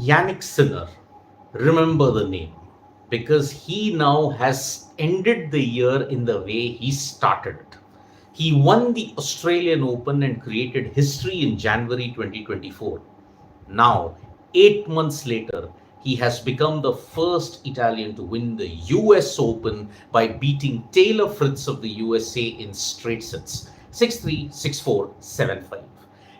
Jannik Sinner, remember the name because he now has ended the year in the way he started it. He won the Australian Open and created history in January 2024. Now, 8 months later, he has become the first Italian to win the US Open by beating Taylor Fritz of the USA in straight sets 6-3, 6-4, 7-5.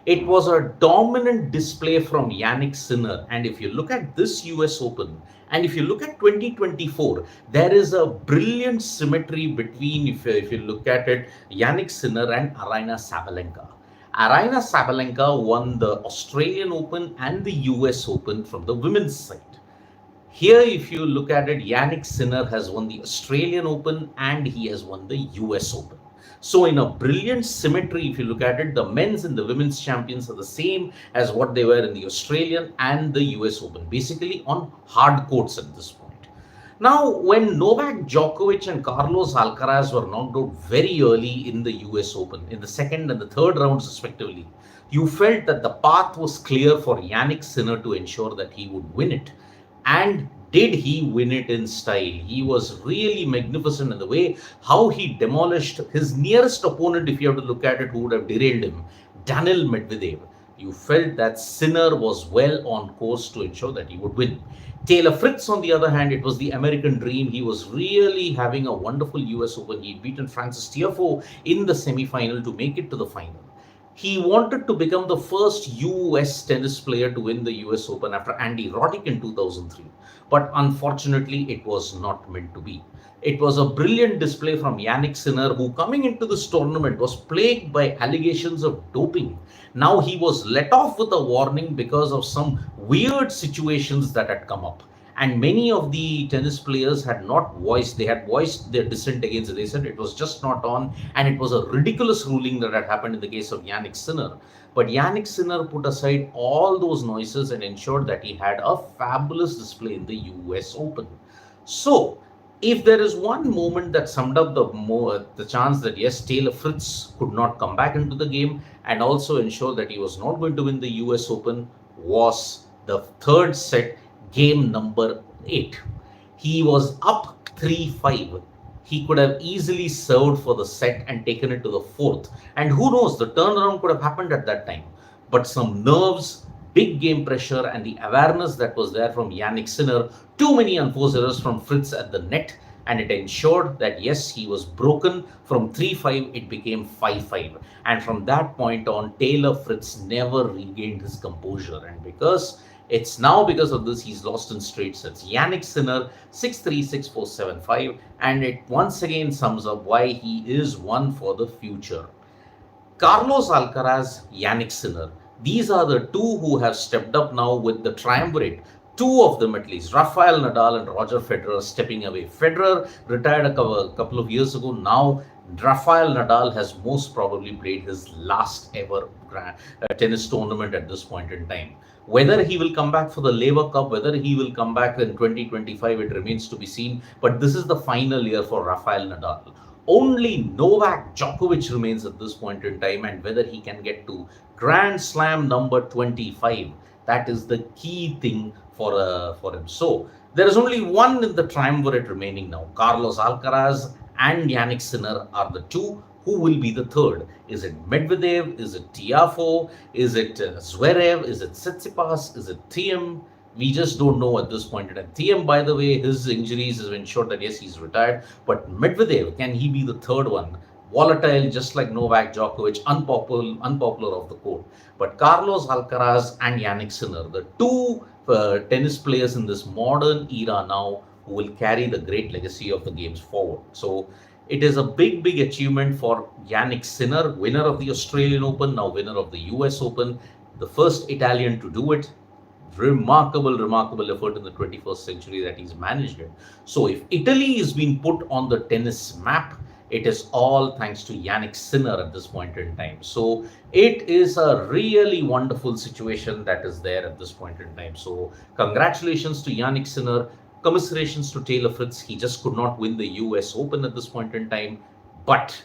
It was a dominant display from Jannik Sinner. And if you look at this US Open and if you look at 2024, there is a brilliant symmetry between, if you look at it, Jannik Sinner and Aryna Sabalenka. Aryna Sabalenka won the Australian Open and the US Open from the women's side. Here, if you look at it, Jannik Sinner has won the Australian Open and he has won the US Open. So, in a brilliant symmetry, if you look at it, the men's and the women's champions are the same as what they were in the Australian and the US Open, basically on hard courts at this point. Now, when Novak Djokovic and Carlos Alcaraz were knocked out very early in the US Open, in the second and the third rounds respectively, you felt that the path was clear for Jannik Sinner to ensure that he would win it. And did he win it in style? He was really magnificent in the way how he demolished his nearest opponent, if you have to look at it, who would have derailed him, Daniil Medvedev. You felt that Sinner was well on course to ensure that he would win. Taylor Fritz, on the other hand, it was the American dream. He was really having a wonderful US Open. He'd beaten Francis Tiafoe in the semi-final to make it to the final. He wanted to become the first US tennis player to win the US Open after Andy Roddick in 2003. But unfortunately, it was not meant to be. It was a brilliant display from Jannik Sinner, who coming into this tournament was plagued by allegations of doping. Now he was let off with a warning because of some weird situations that had come up. And many of the tennis players had not voiced, they had voiced their dissent against it. They said it was just not on, and it was a ridiculous ruling that had happened in the case of Jannik Sinner. But Jannik Sinner put aside all those noises and ensured that he had a fabulous display in the US Open. So, if there is one moment that summed up the chance that yes, Taylor Fritz could not come back into the game and also ensure that he was not going to win the US Open, was the third set, game number 8. He was up 3-5. He could have easily served for the set and taken it to the fourth. And who knows, the turnaround could have happened at that time. But some nerves, big game pressure, and the awareness that was there from Jannik Sinner, too many unforced errors from Fritz at the net, and it ensured that yes, he was broken. From 3-5, it became 5-5. And from that point on, Taylor Fritz never regained his composure. And because of this, he's lost in straight sets. Jannik Sinner, 6-3, 6-4, 7-5. And it once again sums up why he is one for the future. Carlos Alcaraz, Jannik Sinner. These are the two who have stepped up now with the triumvirate. Two of them at least, Rafael Nadal and Roger Federer, stepping away. Federer retired a couple of years ago. Now, Rafael Nadal has most probably played his last ever tennis tournament at this point in time. Whether he will come back for the Laver Cup, whether he will come back in 2025, it remains to be seen. But this is the final year for Rafael Nadal. Only Novak Djokovic remains at this point in time, and whether he can get to Grand Slam number 25, that is the key thing for him. So there is only one in the triumvirate remaining now. Carlos Alcaraz and Jannik Sinner are the two. Who will be the third? Is it Medvedev? Is it Tiafoe? Is it Zverev? Is it Tsitsipas? Is it Thiem? We just don't know at this point in time. Thiem, by the way, his injuries have ensured that yes, he's retired. But Medvedev, can he be the third one? Volatile, just like Novak Djokovic, unpopular off the court. But Carlos Alcaraz and Jannik Sinner, the two tennis players in this modern era now, who will carry the great legacy of the games forward. So it is a big, big achievement for Jannik Sinner, winner of the Australian Open, now winner of the US Open, the first Italian to do it. Remarkable effort in the 21st century that he's managed it. So if Italy is being put on the tennis map, it is all thanks to Jannik Sinner at this point in time. So it is a really wonderful situation that is there at this point in time. So congratulations to Jannik Sinner. Commiserations to Taylor Fritz. He just could not win the US Open at this point in time. But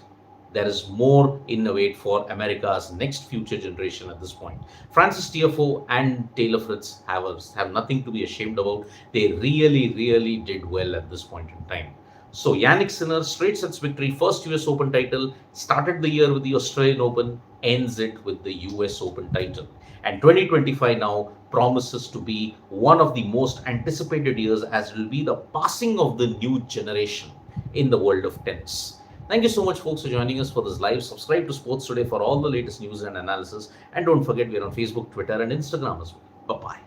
there is more in the wait for America's next future generation at this point. Francis Tiafoe and Taylor Fritz have nothing to be ashamed about. They really, really did well at this point in time. So Jannik Sinner, straight sets victory, first US Open title, started the year with the Australian Open, ends it with the US Open title. And 2025 now promises to be one of the most anticipated years, as it will be the passing of the new generation in the world of tennis. Thank you so much, folks, for joining us for this live. Subscribe to Sports Today for all the latest news and analysis. And don't forget, we're on Facebook, Twitter, and Instagram as well. Bye-bye.